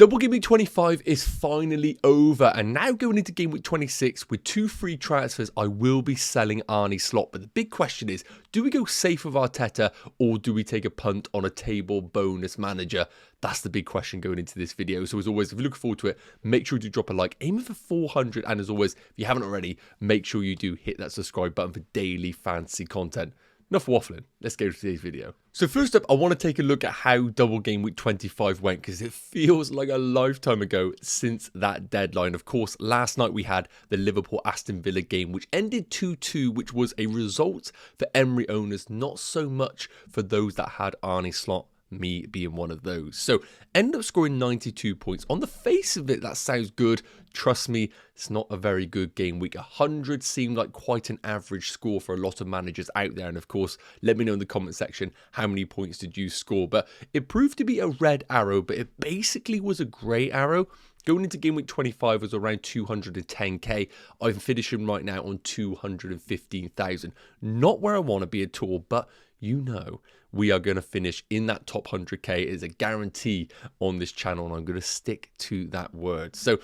Double Game Week 25 is finally over, and now going into Game Week 26 with 2 free transfers, I will be selling Arne Slot. But the big question is, do we go safe with Arteta or do we take a punt on a table bonus manager? That's the big question going into this video. So as always, if you're looking forward to it, make sure you do drop a like, aiming for 400. And as always, if you haven't already, make sure you do hit that subscribe button for daily fantasy content. Enough waffling, let's go to today's video. So first up, I want to take a look at how Double Game Week 25 went, because it feels like a lifetime ago since that deadline. Of course, last night we had the Liverpool-Aston Villa game, which ended 2-2, which was a result for Emery owners, not so much for those that had Arne Slot, me being one of those. So end up scoring 92 points. On the face of it, that sounds good. Trust me, it's not a very good game week. 100 seemed like quite an average score for a lot of managers out there. And of course, let me know in the comment section how many points did you score. But it proved to be a red arrow, but it basically was a grey arrow. Going into Game Week 25 was around 210k. I'm finishing right now on 215,000. Not where I want to be at all, but you know, we are going to finish in that top 100k. It is a guarantee on this channel, and I'm going to stick to that word. So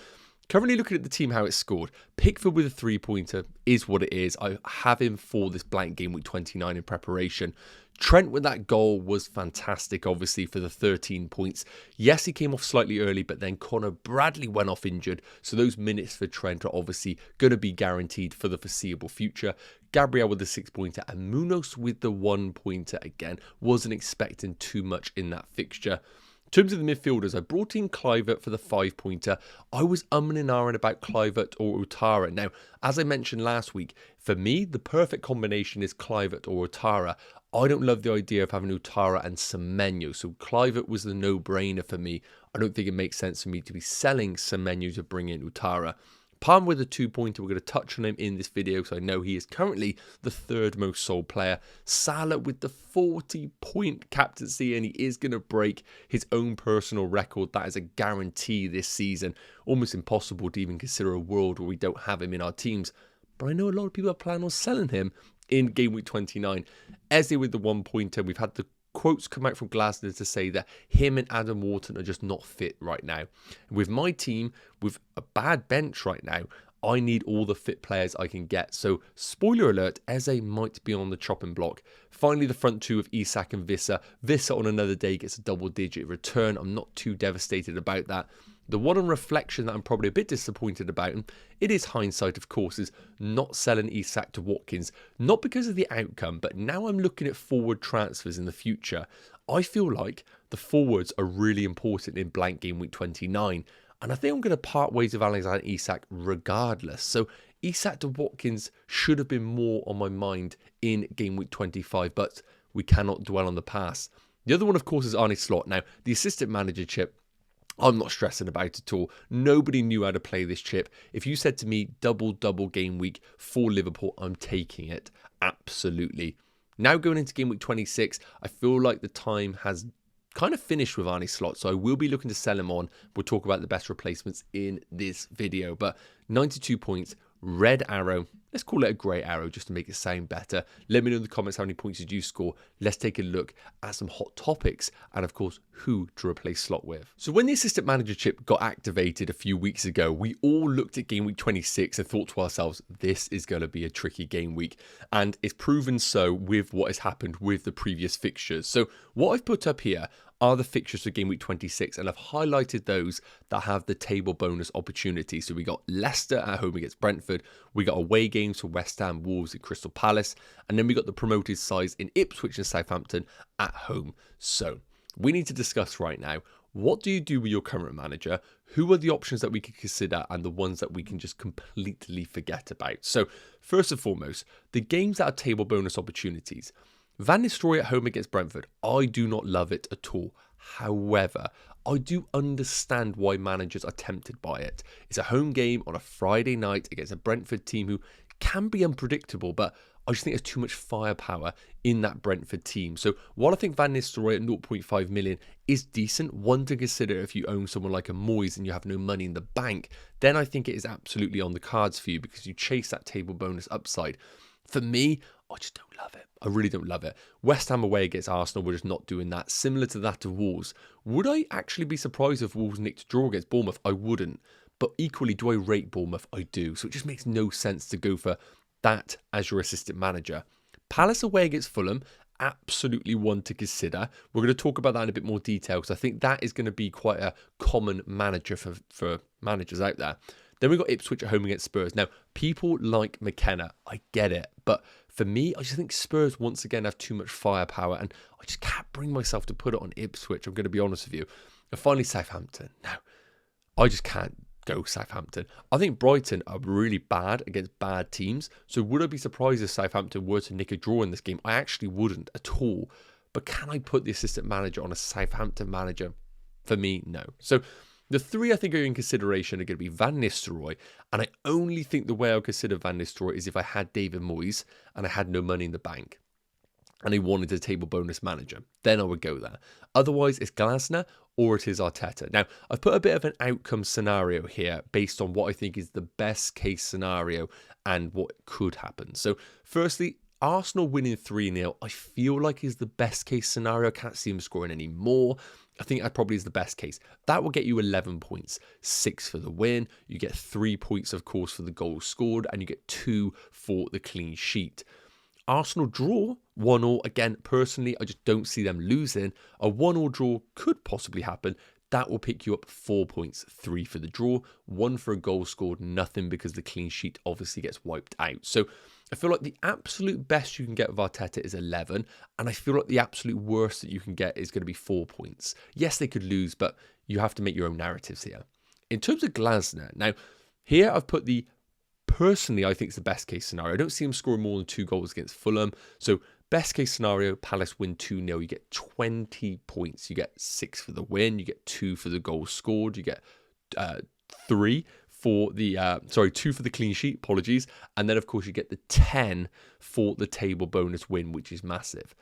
currently looking at the team, how it's scored. Pickford with a 3-pointer is what it is. I have him for this blank Game Week 29 in preparation. Trent with that goal was fantastic, obviously, for the 13 points. Yes, he came off slightly early, but then Connor Bradley went off injured. So those minutes for Trent are obviously going to be guaranteed for the foreseeable future. Gabriel with the 6-pointer and Munoz with the 1-pointer again. Wasn't expecting too much in that fixture. In terms of the midfielders, I brought in Kluivert for the 5-pointer. I was umming and ahhing about Kluivert or Ouattara. Now, as I mentioned last week, for me, the perfect combination is Kluivert or Ouattara. I don't love the idea of having Ouattara and Semenyo, so Kluivert was the no-brainer for me. I don't think it makes sense for me to be selling Semenyo to bring in Ouattara. Palm with a 2-pointer, we're going to touch on him in this video because I know he is currently the 3rd most sold player. Salah with the 40-point captaincy, and he is going to break his own personal record. That is a guarantee this season. Almost impossible to even consider a world where we don't have him in our teams. But I know a lot of people are planning on selling him in Game Week 29. Eze with the 1-pointer, we've had the quotes come out from Glasner to say that him and Adam Wharton are just not fit right now. With my team, with a bad bench right now, I need all the fit players I can get. So, spoiler alert, Eze might be on the chopping block. Finally, the front two of Isak and Vissa. Vissa on another day gets a double-digit return. I'm not too devastated about that. The one on reflection that I'm probably a bit disappointed about, and it is hindsight, of course, is not selling Isak to Watkins. Not because of the outcome, but now I'm looking at forward transfers in the future. I feel like the forwards are really important in blank Game Week 29. And I think I'm going to part ways with Alexander Isak regardless. So Isak to Watkins should have been more on my mind in Game Week 25, but we cannot dwell on the past. The other one, of course, is Arne Slot. Now, the assistant manager chip, I'm not stressing about it at all. Nobody knew how to play this chip. If you said to me, double game week for Liverpool, I'm taking it. Absolutely. Now going into Game Week 26, I feel like the time has kind of finished with Arne Slot, so I will be looking to sell him on. We'll talk about the best replacements in this video, but 92 points, red arrow. Let's call it a grey arrow just to make it sound better. Let me know in the comments how many points did you score. Let's take a look at some hot topics and, of course, who to replace Slot with. So when the assistant manager chip got activated a few weeks ago, we all looked at Game Week 26 and thought to ourselves, this is going to be a tricky game week. And it's proven so with what has happened with the previous fixtures. So what I've put up here are the fixtures for Game Week 26, and I've highlighted those that have the table bonus opportunity. So we got Leicester at home against Brentford, we got away games for West Ham, Wolves and Crystal Palace, and then we got the promoted sides in Ipswich and Southampton at home. So we need to discuss right now, what do you do with your current manager? Who are the options that we can consider and the ones that we can just completely forget about? So first and foremost, the games that are table bonus opportunities. Van Nistelrooy at home against Brentford, I do not love it at all. However, I do understand why managers are tempted by it. It's a home game on a Friday night against a Brentford team who can be unpredictable, but I just think there's too much firepower in that Brentford team. So while I think Van Nistelrooy at 0.5 million is decent, one to consider if you own someone like a Moyes and you have no money in the bank, then I think it is absolutely on the cards for you because you chase that table bonus upside. For me, I just don't love it. I really don't love it. West Ham away against Arsenal, we're just not doing that. Similar to that of Wolves. Would I actually be surprised if Wolves nicked a draw against Bournemouth? I wouldn't. But equally, do I rate Bournemouth? I do. So it just makes no sense to go for that as your assistant manager. Palace away against Fulham, absolutely one to consider. We're going to talk about that in a bit more detail because I think that is going to be quite a common manager for managers out there. Then we've got Ipswich at home against Spurs. Now, people like McKenna. I get it. But for me, I just think Spurs once again have too much firepower and I just can't bring myself to put it on Ipswich. I'm going to be honest with you. And finally, Southampton. Now, I just can't go Southampton. I think Brighton are really bad against bad teams. So would I be surprised if Southampton were to nick a draw in this game? I actually wouldn't at all. But can I put the assistant manager on a Southampton manager? For me, no. So the three I think are in consideration are going to be Van Nistelrooy. And I only think the way I'll consider Van Nistelrooy is if I had David Moyes and I had no money in the bank and he wanted a table bonus manager. Then I would go there. Otherwise, it's Glasner or it is Arteta. Now, I've put a bit of an outcome scenario here based on what I think is the best case scenario and what could happen. So, firstly, Arsenal winning 3-0, I feel like is the best case scenario. I can't see them scoring any more. I think that probably is the best case. That will get you 11 points, 6 for the win. You get 3 points, of course, for the goal scored, and you get 2 for the clean sheet. Arsenal draw 1-1. Again, personally, I just don't see them losing. A 1-1 draw could possibly happen. That will pick you up 4 points, 3 for the draw, 1 for a goal scored, nothing because the clean sheet obviously gets wiped out. So I feel like the absolute best you can get with Arteta is 11, and I feel like the absolute worst that you can get is going to be 4 points. Yes, they could lose, but you have to make your own narratives here. In terms of Glasner, now, here I've put personally, I think it's the best case scenario. I don't see him scoring more than 2 goals against Fulham. So best case scenario, Palace win 2-0. You get 20 points. You get 6 for the win. You get 2 for the goal scored. You get 2 for the clean sheet, apologies. And then, of course, you get the 10 for the table bonus win, which is massive.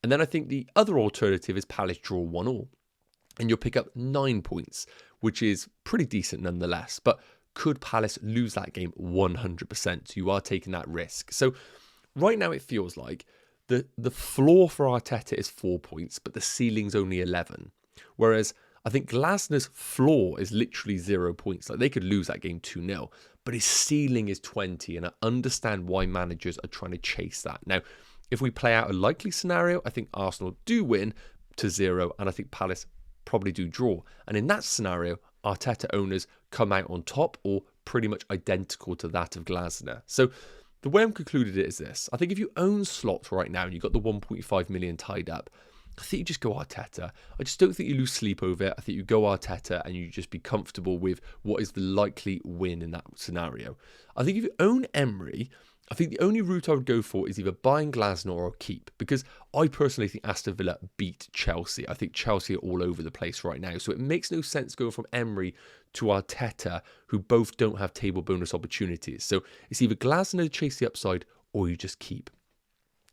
And then I think the other alternative is Palace draw 1-1. And you'll pick up 9 points, which is pretty decent nonetheless. But could Palace lose that game 100%? So you are taking that risk. So right now it feels like the floor for Arteta is 4 points, but the ceiling's only 11. Whereas I think Glasner's floor is literally 0 points. Like they could lose that game 2-0, but his ceiling is 20. And I understand why managers are trying to chase that. Now, if we play out a likely scenario, I think Arsenal do win to 0, and I think Palace probably do draw. And in that scenario, Arteta owners come out on top or pretty much identical to that of Glasner. So the way I'm concluded it is this. I think if you own slots right now and you've got the 1.5 million tied up, I think you just go Arteta. I just don't think you lose sleep over it. I think you go Arteta and you just be comfortable with what is the likely win in that scenario. I think if you own Emery, I think the only route I would go for is either buying Glasner or keep, because I personally think Aston Villa beat Chelsea. I think Chelsea are all over the place right now. So it makes no sense going from Emery to Arteta, who both don't have table bonus opportunities. So it's either Glasner to chase the upside or you just keep.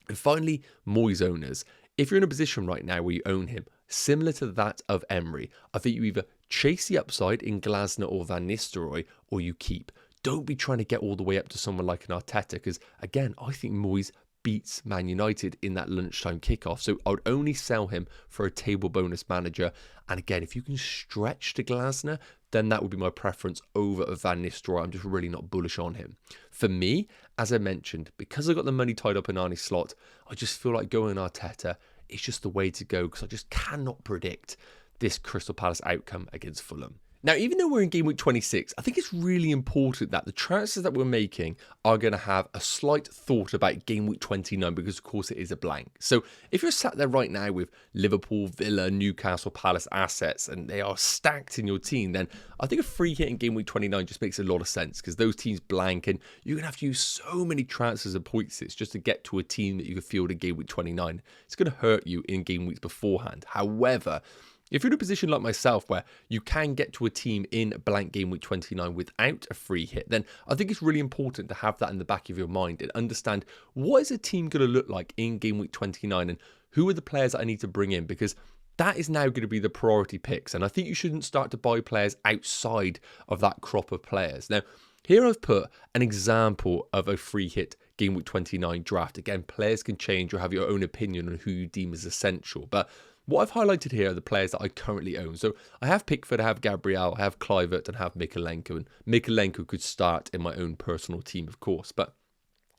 And finally, Moyes owners. If you're in a position right now where you own him, similar to that of Emery, I think you either chase the upside in Glasner or Van Nistelrooy or you keep. Don't be trying to get all the way up to someone like an Arteta because, again, I think Moyes beats Man United in that lunchtime kickoff. So I would only sell him for a table bonus manager. And again, if you can stretch to Glasner, then that would be my preference over a Van Nistelrooy. I'm just really not bullish on him. For me, as I mentioned, because I got the money tied up in Arnie's slot, I just feel like going Arteta is just the way to go because I just cannot predict this Crystal Palace outcome against Fulham. Now, even though we're in game week 26, I think it's really important that the transfers that we're making are going to have a slight thought about game week 29 because, of course, it is a blank. So if you're sat there right now with Liverpool, Villa, Newcastle, Palace assets and they are stacked in your team, then I think a free hit in game week 29 just makes a lot of sense because those teams blank and you're going to have to use so many transfers and points just to get to a team that you can field in game week 29. It's going to hurt you in game weeks beforehand. However, if you're in a position like myself where you can get to a team in blank game week 29 without a free hit, then I think it's really important to have that in the back of your mind and understand what is a team going to look like in game week 29 and who are the players that I need to bring in, because that is now going to be the priority picks. And I think you shouldn't start to buy players outside of that crop of players. Now, Here I've put an example of a free hit game week 29 draft. Again, players can change or have your own opinion on who you deem as essential. But what I've highlighted here are the players that I currently own. So I have Pickford, I have Gabriel, I have Kluivert, and I have Mykolenko. And Mykolenko could start in my own personal team, of course. But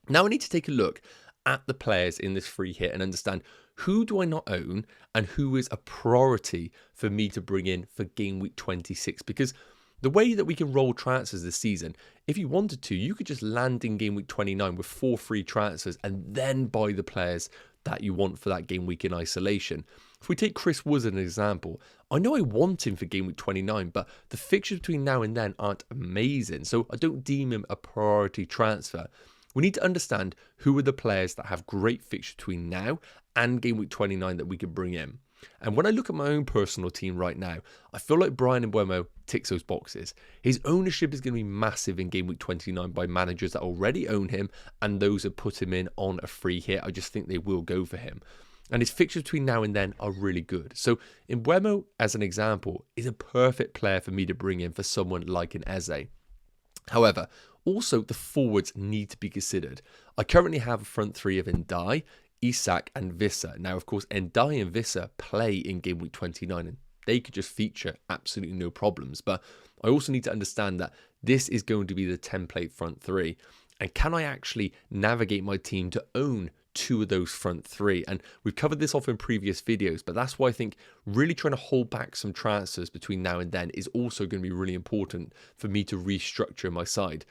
now I need to take a look at the players in this free hit and understand who do I not own and who is a priority for me to bring in for game week 26. Because the way that we can roll transfers this season, if you wanted to, you could just land in game week 29 with 4 free transfers and then buy the players that you want for that game week in isolation. If we take Chris Wood as an example, I know I want him for game week 29, but the fixtures between now and then aren't amazing, so I don't deem him a priority transfer. We need to understand who are the players that have great fixtures between now and game week 29 that we can bring in. And when I look at my own personal team right now, I feel like Bryan Mbeumo ticks those boxes. His ownership is going to be massive in game week 29 by managers that already own him and those that put him in on a free hit. I just think they will go for him. And his fixtures between now and then are really good. So Mbeumo, as an example, is a perfect player for me to bring in for someone like an Eze. However, also the forwards need to be considered. I currently have a front three of Ndiaye, Isak and Wissa. Now, of course, Ndiaye and Wissa play in game week 29 and they could just feature absolutely no problems. But I also need to understand that this is going to be the template front three. And can I actually navigate my team to own 2 of those front 3? And we've covered this off in previous videos, but that's why I think really trying to hold back some transfers between now and then is also going to be really important for me to restructure my side.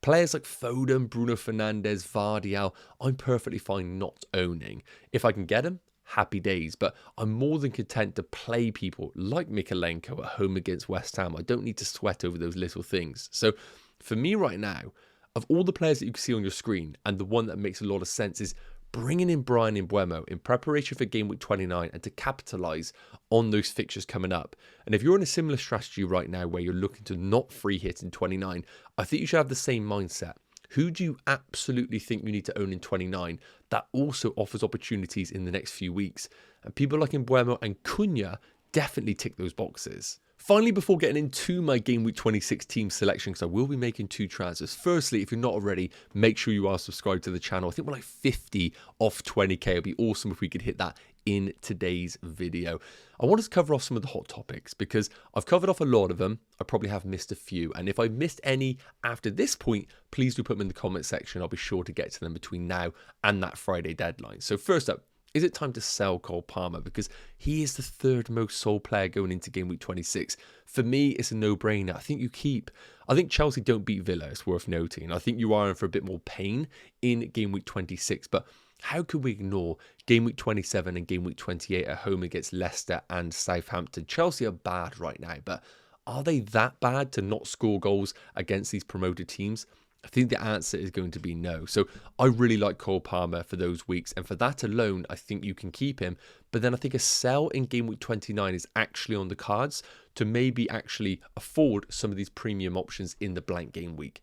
Players like Foden, Bruno Fernandes, Vardy, I'm perfectly fine not owning. If I can get them, happy days. But I'm more than content to play people like Mykolenko at home against West Ham. I don't need to sweat over those little things. So for me right now, of all the players that you can see on your screen, and the one that makes a lot of sense is bringing in Bryan Mbeumo in preparation for game week 29 and to capitalise on those fixtures coming up. And if you're in a similar strategy right now where you're looking to not free hit in 29, I think you should have the same mindset. Who do you absolutely think you need to own in 29 that also offers opportunities in the next few weeks? And people like Mbeumo and Cunha definitely tick those boxes. Finally, before getting into my game week 26 team selection, because I will be making 2 transfers. Firstly, if you're not already, make sure you are subscribed to the channel. I think we're like 50 off 20k. It'd be awesome if we could hit that in today's video. I want to cover off some of the hot topics because I've covered off a lot of them. I probably have missed a few. And if I missed any after this point, please do put them in the comment section. I'll be sure to get to them between now and that Friday deadline. So first up, is it time to sell Cole Palmer? Because he is the 3rd most sold player going into game week 26. For me, it's a no-brainer. I think you keep. I think Chelsea don't beat Villa, it's worth noting. I think you are in for a bit more pain in game week 26. But how could we ignore game week 27 and game week 28 at home against Leicester and Southampton? Chelsea are bad right now, but are they that bad to not score goals against these promoted teams? I think the answer is going to be no. So I really like Cole Palmer for those weeks. And for that alone, I think you can keep him. But then I think a sell in game week 29 is actually on the cards to maybe actually afford some of these premium options in the blank game week.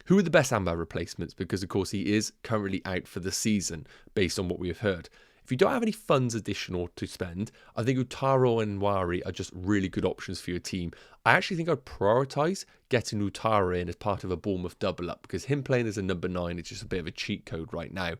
Who are the best Amber replacements? Because, of course, he is currently out for the season based on what we have heard. If you don't have any funds additional to spend, I think Utaro and Nwari are just really good options for your team. I actually think I'd prioritise getting Utaro in as part of a Bournemouth double up because him playing as a number 9 is just a bit of a cheat code right now.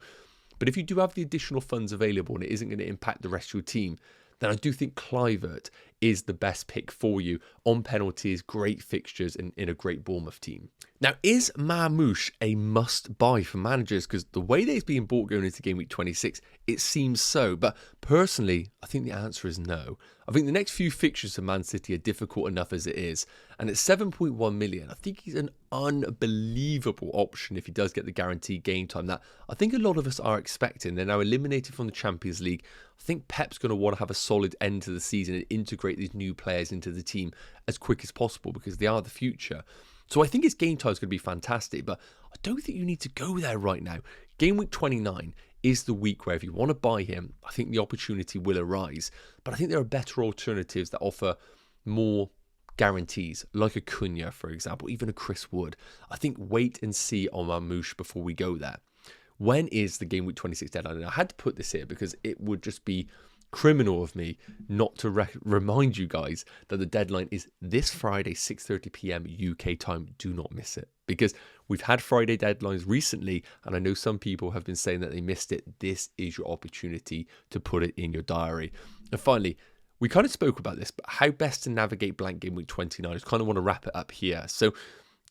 But if you do have the additional funds available and it isn't going to impact the rest of your team, then I do think Kluivert is the best pick for you on penalties, great fixtures, and in a great Bournemouth team. Now, is Marmoush a must-buy for managers? Because the way that he's being bought going into game week 26, it seems so. But personally, I think the answer is no. I think the next few fixtures for Man City are difficult enough as it is. And at 7.1 million, I think he's an unbelievable option if he does get the guaranteed game time that I think a lot of us are expecting. They're now eliminated from the Champions League. I think Pep's going to want to have a solid end to the season and integrate these new players into the team as quick as possible because they are the future. So I think his game time is going to be fantastic, but I don't think you need to go there right now. Game week 29 is the week where if you want to buy him, I think the opportunity will arise. But I think there are better alternatives that offer more guarantees, like a Cunha, for example, even a Chris Wood. I think wait and see on Marmoush before we go there. When is the game week 26 deadline? And I had to put this here because it would just be criminal of me not to remind you guys that the deadline is this Friday, 6:30 p.m. UK time. Do not miss it, because we've had Friday deadlines recently, and I know some people have been saying that they missed it. This is your opportunity to put it in your diary. And finally, we kind of spoke about this, but how best to navigate blank game week 29. I just kind of want to wrap it up here. So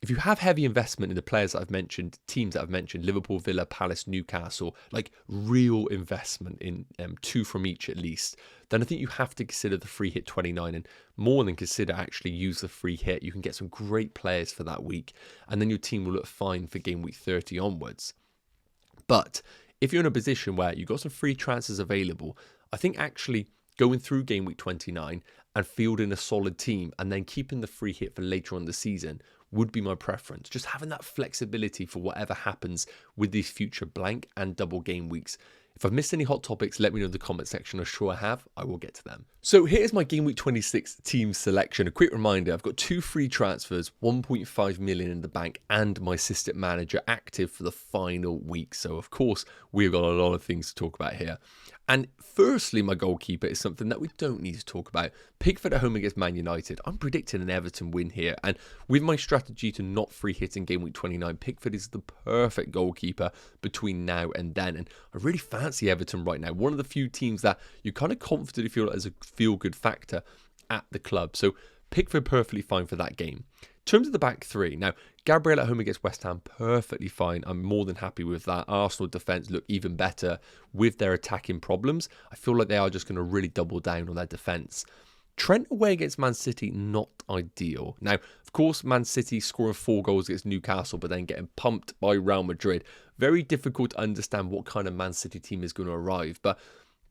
if you have heavy investment in the players that I've mentioned, teams that I've mentioned, Liverpool, Villa, Palace, Newcastle, like real investment in 2 from each at least, then I think you have to consider the free hit 29, and more than consider, actually use the free hit. You can get some great players for that week, and then your team will look fine for game week 30 onwards. But if you're in a position where you've got some free transfers available, I think actually going through game week 29 and fielding a solid team and then keeping the free hit for later on the season would be my preference. Just having that flexibility for whatever happens with these future blank and double game weeks. If I've missed any hot topics, let me know in the comment section. I'm sure I have. I will get to them. So here's my game week 26 team selection. A quick reminder, I've got 2 free transfers, 1.5 million in the bank, and my assistant manager active for the final week. So of course, we've got a lot of things to talk about here. And firstly, my goalkeeper is something that we don't need to talk about. Pickford at home against Man United. I'm predicting an Everton win here. And with my strategy to not free hit in game week 29, Pickford is the perfect goalkeeper between now and then. And I really fancy Everton right now. One of the few teams that you're kind of confident if you're as a feel-good factor at the club. So Pickford perfectly fine for that game. In terms of the back 3, now Gabriel at home against West Ham, perfectly fine. I'm more than happy with that. Arsenal defence look even better with their attacking problems. I feel like they are just going to really double down on their defence. Trent away against Man City, not ideal. Now, of course, Man City scoring 4 goals against Newcastle, but then getting pumped by Real Madrid. Very difficult to understand what kind of Man City team is going to arrive, but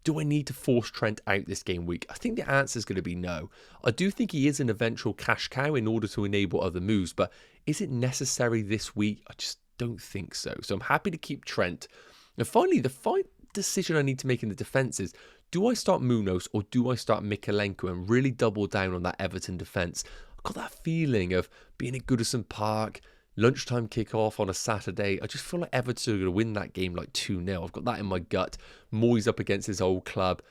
do I need to force Trent out this game week? I think the answer is going to be no. I do think he is an eventual cash cow in order to enable other moves, but is it necessary this week? I just don't think so. So I'm happy to keep Trent. And finally, the final decision I need to make in the defence is, do I start Munoz or do I start Mikalenko and really double down on that Everton defence? I've got that feeling of being at Goodison Park, lunchtime kickoff on a Saturday. I just feel like Everton are going to win that game like 2-0. I've got that in my gut. Moyes up against his old club.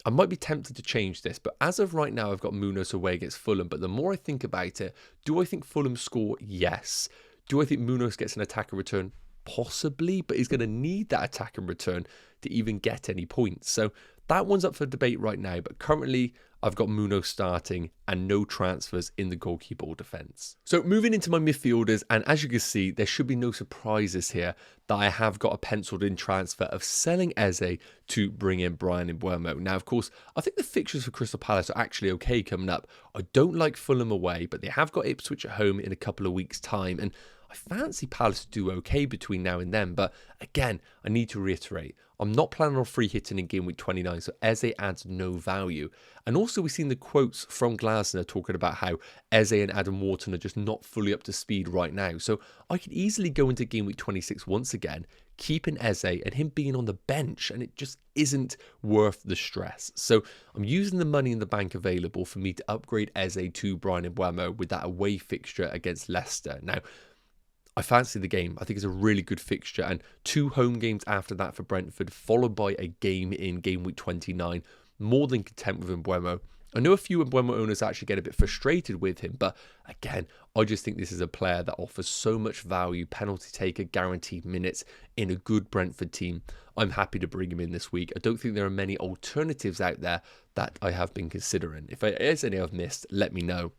I might be tempted to change this, but as of right now, I've got Munoz away against Fulham. But the more I think about it, do I think Fulham score? Yes. Do I think Munoz gets an attacker return? Possibly, but he's going to need that attacker return to even get any points. So that one's up for debate right now, but currently I've got Munoz starting and no transfers in the goalkeeper or defence. So moving into my midfielders, and as you can see, there should be no surprises here that I have got a penciled in transfer of selling Eze to bring in Bryan Mbeumo. Now, of course, I think the fixtures for Crystal Palace are actually okay coming up. I don't like Fulham away, but they have got Ipswich at home in a couple of weeks' time, and I fancy Palace to do okay between now and then, but again, I need to reiterate, I'm not planning on free hitting in game week 29, so Eze adds no value. And also we've seen the quotes from Glasner talking about how Eze and Adam Wharton are just not fully up to speed right now. So I could easily go into game week 26 once again, keeping Eze and him being on the bench, and it just isn't worth the stress. So I'm using the money in the bank available for me to upgrade Eze to Bryan Mbeumo with that away fixture against Leicester. Now, I fancy the game. I think it's a really good fixture, and 2 home games after that for Brentford, followed by a game in game week 29. More than content with Mbeumo. I know a few Mbeumo owners actually get a bit frustrated with him, but again, I just think this is a player that offers so much value, penalty taker, guaranteed minutes in a good Brentford team. I'm happy to bring him in this week. I don't think there are many alternatives out there that I have been considering. If there's any I've missed, let me know.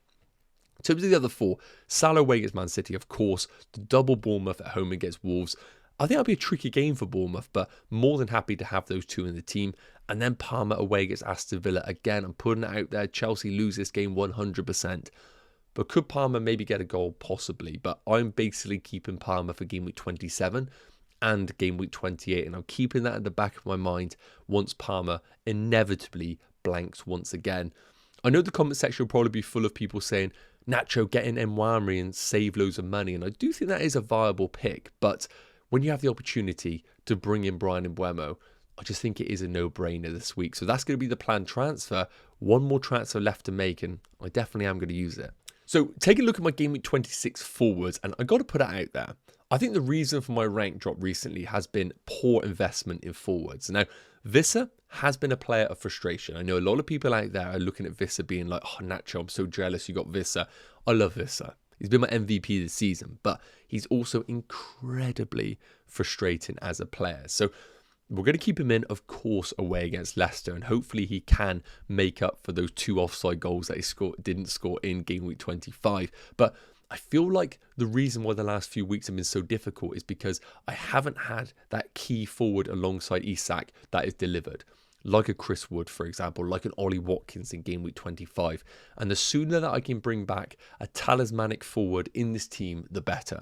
In terms of the other 4, Salah away against Man City, of course, the double Bournemouth at home against Wolves. I think that'll be a tricky game for Bournemouth, but more than happy to have those 2 in the team. And then Palmer away against Aston Villa. Again, I'm putting it out there. Chelsea lose this game 100%. But could Palmer maybe get a goal? Possibly. But I'm basically keeping Palmer for game week 27 and game week 28. And I'm keeping that in the back of my mind once Palmer inevitably blanks once again. I know the comment section will probably be full of people saying, Nacho, get in Enquiries and save loads of money. And I do think that is a viable pick. But when you have the opportunity to bring in Bryan Mbeumo, I just think it is a no-brainer this week. So that's going to be the planned transfer. One more transfer left to make, and I definitely am going to use it. So take a look at my game week 26 forwards, and I got to put it out there. I think the reason for my rank drop recently has been poor investment in forwards. Now, Vissa has been a player of frustration. I know a lot of people out there are looking at Vissa being like, oh, Nacho, I'm so jealous you got Vissa. I love Vissa. He's been my MVP this season, but he's also incredibly frustrating as a player. So we're going to keep him in, of course, away against Leicester, and hopefully he can make up for those 2 offside goals that he didn't score in game week 25. But I feel like the reason why the last few weeks have been so difficult is because I haven't had that key forward alongside Isak that is delivered. Like a Chris Wood, for example, like an Ollie Watkins in game week 25. And the sooner that I can bring back a talismanic forward in this team, the better.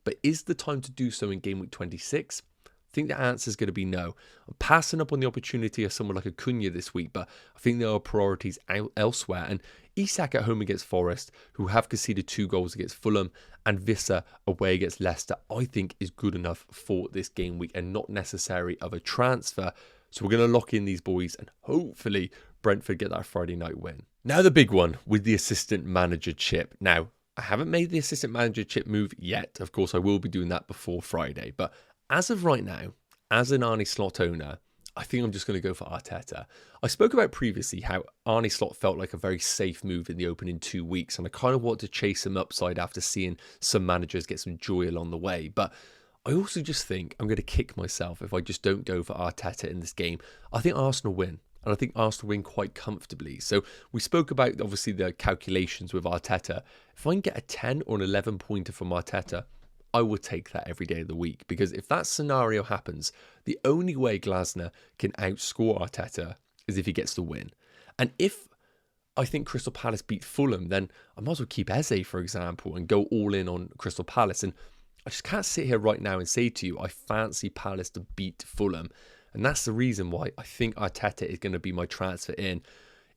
But is the time to do so in game week 26? I think the answer is going to be no. I'm passing up on the opportunity of someone like Acuna this week, but I think there are priorities elsewhere. And Isak at home against Forest, who have conceded 2 goals against Fulham, and Vissa away against Leicester, I think is good enough for this game week and not necessary of a transfer. So we're going to lock in these boys and hopefully Brentford get that Friday night win. Now the big one with the assistant manager chip. Now, I haven't made the assistant manager chip move yet. Of course, I will be doing that before Friday. But as of right now, as an Arne Slot owner, I think I'm just going to go for Arteta. I spoke about previously how Arne Slot felt like a very safe move in the opening 2 weeks. And I kind of want to chase him upside after seeing some managers get some joy along the way. But I also just think I'm going to kick myself if I just don't go for Arteta in this game. I think Arsenal win, and I think Arsenal win quite comfortably. So we spoke about, obviously, the calculations with Arteta. If I can get a 10 or an 11 pointer from Arteta, I would take that every day of the week. Because if that scenario happens, the only way Glasner can outscore Arteta is if he gets the win. And if I think Crystal Palace beat Fulham, then I might as well keep Eze, for example, and go all in on Crystal Palace. And I just can't sit here right now and say to you, I fancy Palace to beat Fulham. And that's the reason why I think Arteta is going to be my transfer in.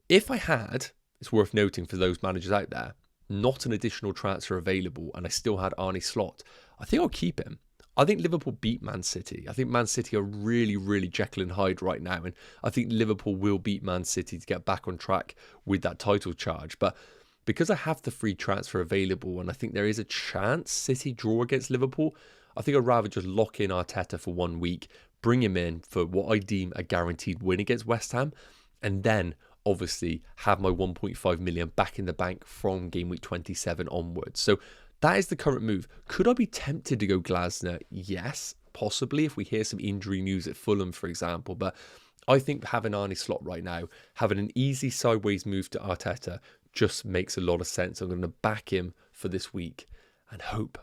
If I had, it's worth noting for those managers out there, not an additional transfer available and I still had Arne Slot, I think I'll keep him. I think Liverpool beat Man City. I think Man City are really, really Jekyll and Hyde right now. And I think Liverpool will beat Man City to get back on track with that title charge. But because I have the free transfer available and I think there is a chance City draw against Liverpool, I think I'd rather just lock in Arteta for 1 week, bring him in for what I deem a guaranteed win against West Ham, and then obviously have my 1.5 million back in the bank from game week 27 onwards. So that is the current move. Could I be tempted to go Glasner? Yes, possibly, if we hear some injury news at Fulham, for example. But I think having Arne Slot right now, having an easy sideways move to Arteta, just makes a lot of sense. I'm going to back him for this week and hope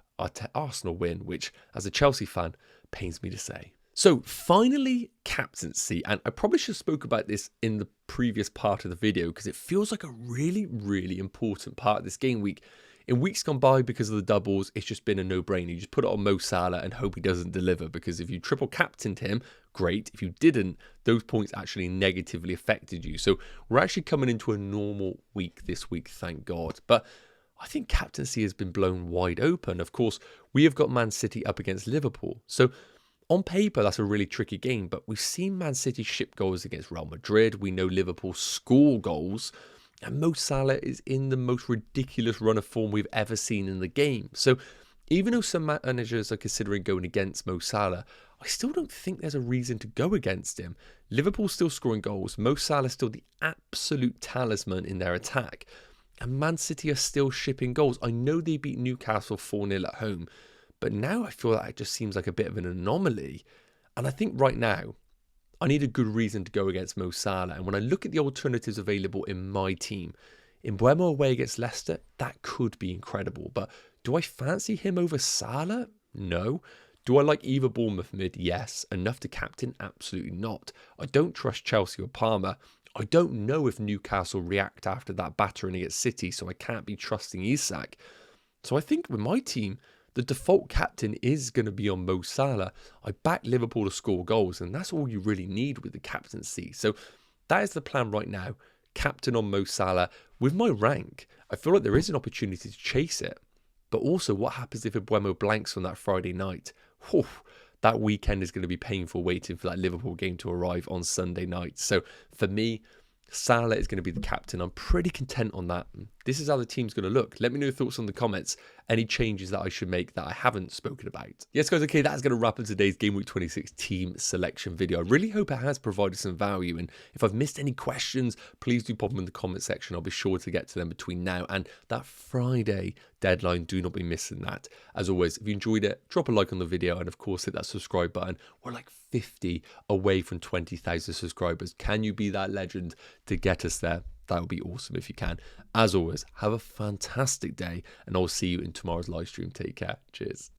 Arsenal win, which, as a Chelsea fan, pains me to say. So finally, captaincy. And I probably should have spoke about this in the previous part of the video because it feels like a really, really important part of this game week. In weeks gone by, because of the doubles, it's just been a no-brainer. You just put it on Mo Salah and hope he doesn't deliver, because if you triple captained him, great. If you didn't, those points actually negatively affected you. So we're actually coming into a normal week this week, thank God. But I think captaincy has been blown wide open. Of course, we have got Man City up against Liverpool. So on paper, that's a really tricky game, but we've seen Man City ship goals against Real Madrid. We know Liverpool score goals. And Mo Salah is in the most ridiculous run of form we've ever seen in the game. So even though some managers are considering going against Mo Salah, I still don't think there's a reason to go against him. Liverpool's still scoring goals. Mo Salah's still the absolute talisman in their attack. And Man City are still shipping goals. I know they beat Newcastle 4-0 at home, but now I feel like it just seems like a bit of an anomaly. And I think right now, I need a good reason to go against Mo Salah. And when I look at the alternatives available in my team, MBEUMO away against Leicester, that could be incredible. But do I fancy him over Salah? No. Do I like either Bournemouth mid? Yes. Enough to captain? Absolutely not. I don't trust Chelsea or Palmer. I don't know if Newcastle react after that battering against City, so I can't be trusting Isak. So I think with my team, the default captain is going to be on Mo Salah. I back Liverpool to score goals, and that's all you really need with the captaincy. So that is the plan right now. Captain on Mo Salah. With my rank, I feel like there is an opportunity to chase it. But also, what happens if MBEUMO blanks on that Friday night? Whew, that weekend is going to be painful waiting for that Liverpool game to arrive on Sunday night. So for me, Salah is going to be the captain. I'm pretty content on that. this is how the team's going to look. Let me know your thoughts on the comments, any changes that I should make that I haven't spoken about. Yes, guys, okay, that's going to wrap up today's Game Week 26 team selection video. I really hope it has provided some value, and if I've missed any questions, please do pop them in the comment section. I'll be sure to get to them between now and that Friday deadline. Do not be missing that. As always, if you enjoyed it, drop a like on the video, and of course hit that subscribe button. We're like 50 away from 20,000 subscribers. Can you be that legend to get us there? That would be awesome if you can. As always, have a fantastic day, and I'll see you in tomorrow's live stream. Take care. Cheers.